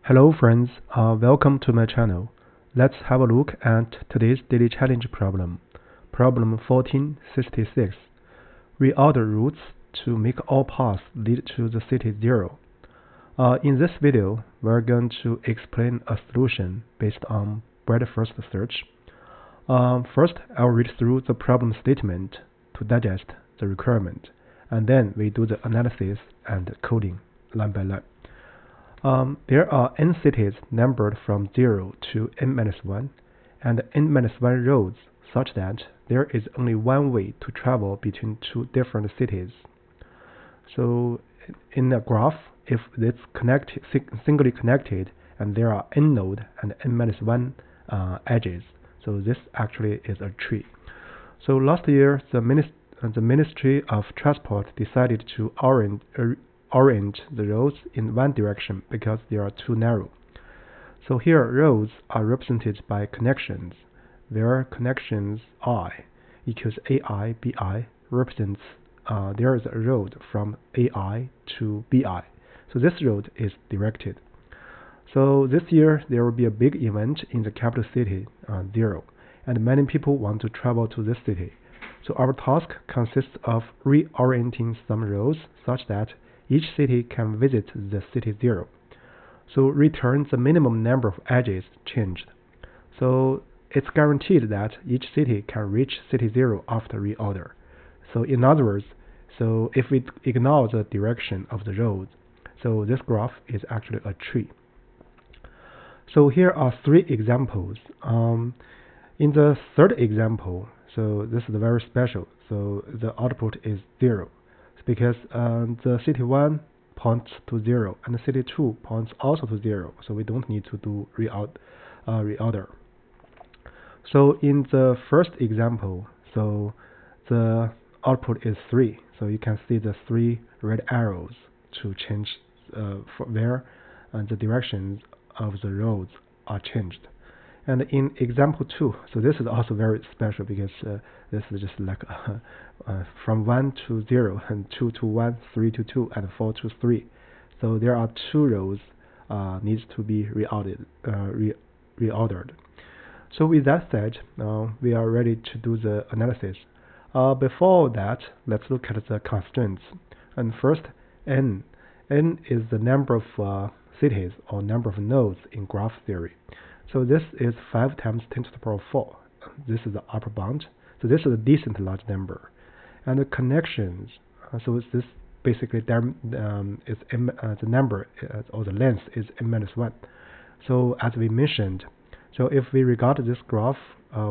Hello friends, welcome to my channel. Let's have a look at today's daily challenge problem. Problem 1466. Reorder routes to make all paths lead to the city 0. In this video, we're going to explain a solution based on breadth-first search. First, I'll read through the problem statement to digest the requirement, and then we do the analysis and coding line by line. There are n cities numbered from 0 to n-1 and n-1 roads such that there is only one way to travel between two different cities. So in a graph, if it's singly connected and there are n node and n-1 edges, so this actually is a tree. So last year, the Ministry of Transport decided to orient the roads in one direction because they are too narrow. So here roads are represented by connections, where connections I equals AI, BI represents there is a road from AI to BI. So this road is directed. So this year there will be a big event in the capital city, 0, and many people want to travel to this city. So our task consists of reorienting some roads such that each city can visit the city 0. So return the minimum number of edges changed. So it's guaranteed that each city can reach city 0 after reorder. So in other words, so if we ignore the direction of the road, so this graph is actually a tree. So here are 3 examples. In the third example, so this is very special. So the output is 0. Because the city 1 points to 0 and the city 2 points also to 0, so we don't need to do reorder. So in the first example, so the output is 3, so you can see the 3 red arrows to change where the directions of the roads are changed. And in example 2, so this is also very special because this is just like from 1 to 0 and 2 to 1, 3 to 2, and 4 to 3. So there are 2 rows needs to be reordered. So with that said, we are ready to do the analysis. Before that, let's look at the constraints. And first, n. N is the number of cities or number of nodes in graph theory. So this is 5 times 10 to the power 4. This is the upper bound. So this is a decent large number. And the connections, so this basically is the number or the length is n-1. So as we mentioned, so if we regard this graph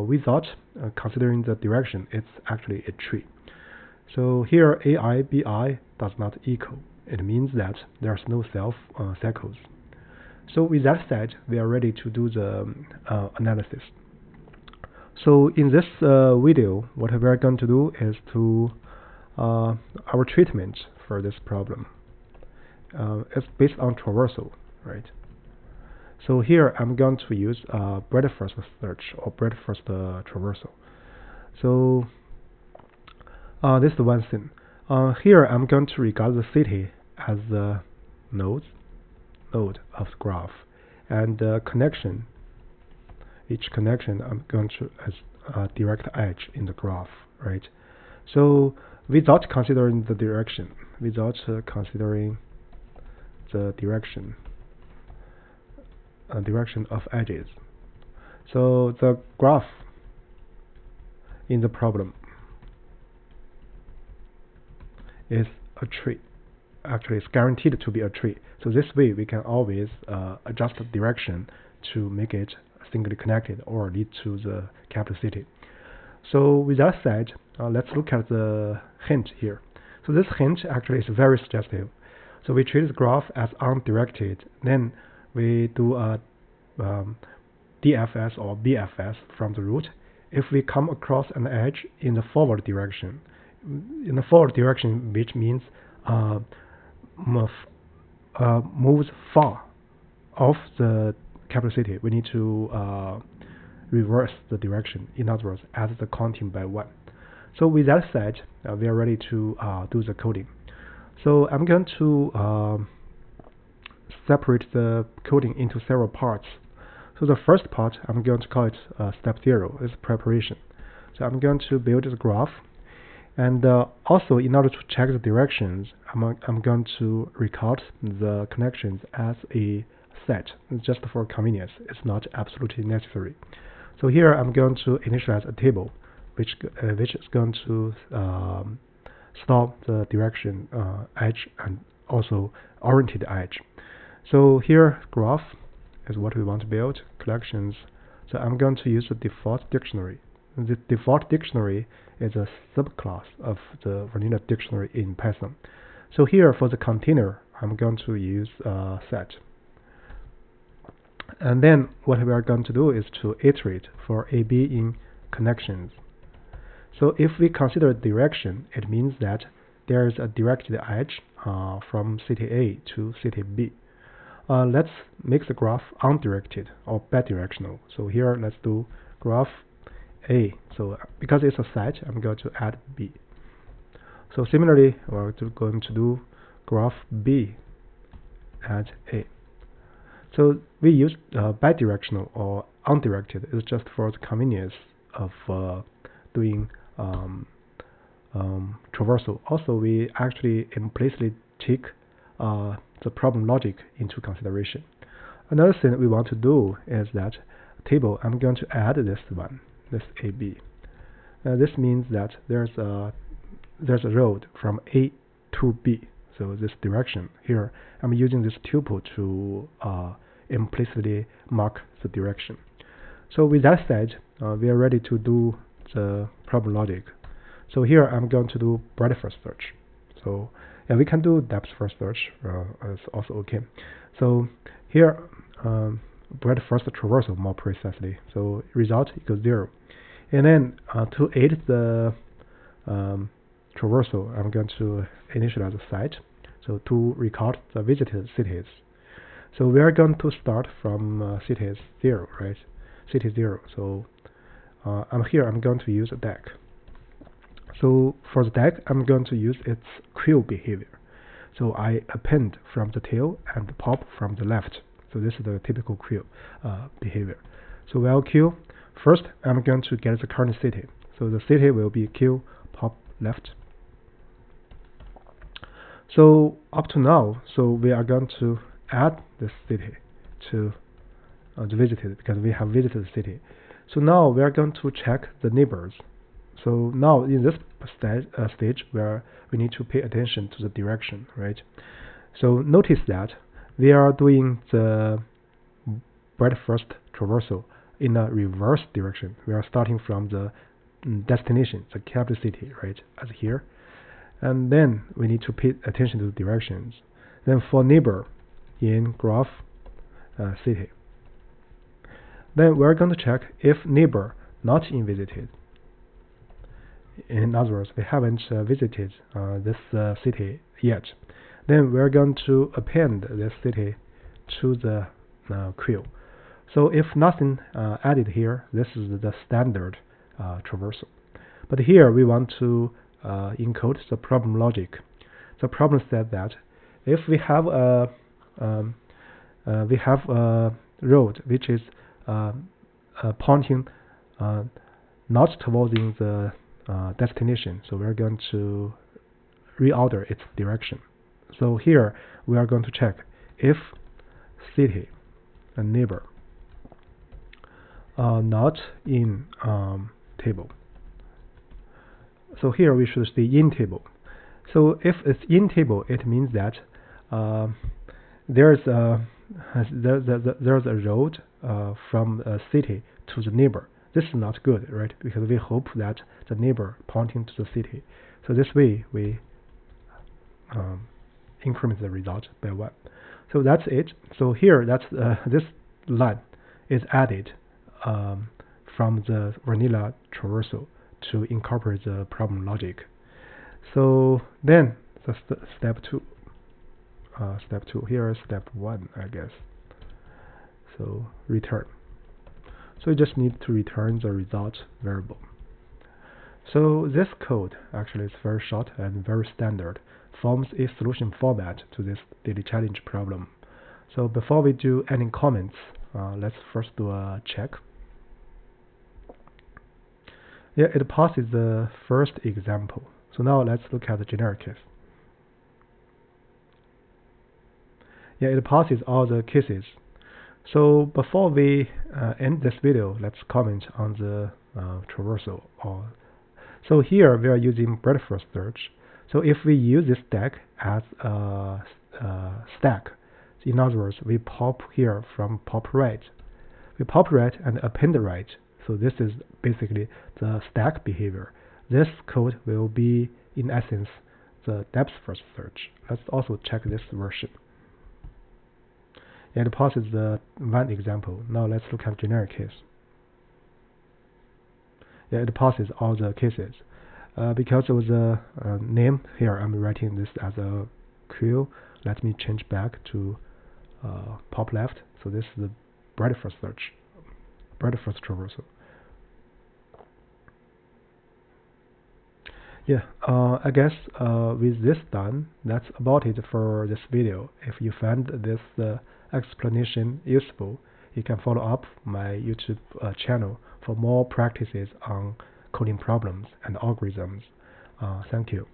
without considering the direction, it's actually a tree. So here AI, BI does not equal. It means that there's no self cycles. So with that said, we are ready to do the analysis. So in this video, what we are going to do is to our treatment for this problem. It's based on traversal, right? So here I'm going to use breadth-first search or breadth-first traversal. So this is one thing. Here I'm going to regard the city as the node of the graph, and connection, each connection I'm going to as a direct edge in the graph, right? So without considering the direction, direction of edges, so the graph in the problem is a tree. Actually, it's guaranteed to be a tree. So this way we can always adjust the direction to make it singly connected or lead to the capital city. So with that said, let's look at the hint here. So this hint actually is very suggestive. So we treat the graph as undirected, then we do a DFS or BFS from the root. If we come across an edge in the forward direction, which means moves far off the capital city, we need to reverse the direction. In other words, add the counting by 1. So with that said, we are ready to do the coding. So I'm going to separate the coding into several parts. So the first part, I'm going to call it step 0, is preparation. So I'm going to build the graph, and also in order to check the directions, I'm going to record the connections as a set, just for convenience. It's not absolutely necessary. So here I'm going to initialize a table, which is going to store the direction edge and also oriented edge. So here graph is what we want to build, collections. So I'm going to use the default dictionary. The default dictionary is a subclass of the vanilla dictionary in Python. So here for the container, I'm going to use set. And then what we are going to do is to iterate for AB in connections. So if we consider direction, it means that there is a directed edge from city A to city B. Let's make the graph undirected or bidirectional. So here let's do graph A. So because it's a set, I'm going to add B. So similarly, we're going to do graph B at A. So we use bidirectional or undirected. It's just for the convenience of doing traversal. Also, we actually implicitly take the problem logic into consideration. Another thing we want to do is that table, I'm going to add this one, this AB. This means that there's a road from A to B. So this direction here, I'm using this tuple to implicitly mark the direction. So with that said, we are ready to do the problem logic. So here I'm going to do breadth first search. So yeah, we can do depth first search. It's also okay. So here breadth first traversal more precisely. So result equals 0. And then to aid the traversal, I'm going to initialize the site. So to record the visited cities. So we are going to start from cities 0, right? City 0. So I'm going to use a deck. So for the deck, I'm going to use its queue behavior. So I append from the tail and pop from the left. So this is the typical queue behavior. So while queue, first I'm going to get the current city. So the city will be queue pop left. So up to now, so we are going to add this city to the visited because we have visited the city. So now we are going to check the neighbors. So now in this stage where we need to pay attention to the direction, right? So notice that we are doing the breadth first traversal in a reverse direction. We are starting from the destination, the capital city, right, as here. And then we need to pay attention to the directions. Then for neighbor in graph city. Then we're going to check if neighbor not in visited. In other words, we haven't visited this city yet. Then we're going to append this city to the queue. So if nothing added here, this is the standard traversal. But here we want to encode the problem logic. The problem said that if we have a road which is pointing not towards the destination, so we're going to reorder its direction. So here we are going to check if city and neighbor are not in table. So here we should see in table. So if it's in table, it means that there's a road from a city to the neighbor. This is not good, right? Because we hope that the neighbor pointing to the city. So this way we increment the result by 1. So that's it. So here that's this line is added from the vanilla traversal to incorporate the problem logic. So then the step 2. Step 2. Here is step 1, I guess. So return. So you just need to return the result variable. So this code actually is very short and very standard, forms a solution format to this daily challenge problem. So before we do any comments, let's first do a check. Yeah, it passes the first example. So now let's look at the generic case. Yeah, it passes all the cases. So before we end this video, let's comment on the traversal. So here we are using breadth-first search. So if we use this stack as a stack, in other words, we pop here from pop right. We pop right and append right. So this is basically the stack behavior. This code will be, in essence, the depth-first search. Let's also check this version. It passes the one example. Now let's look at generic case. Yeah, it passes all the cases. Because of the name here, I'm writing this as a queue. Let me change back to pop left. So this is the breadth-first search, breadth-first traversal. Yeah, I guess with this done, that's about it for this video. If you found this explanation useful, you can follow up my YouTube channel for more practices on coding problems and algorithms. Thank you.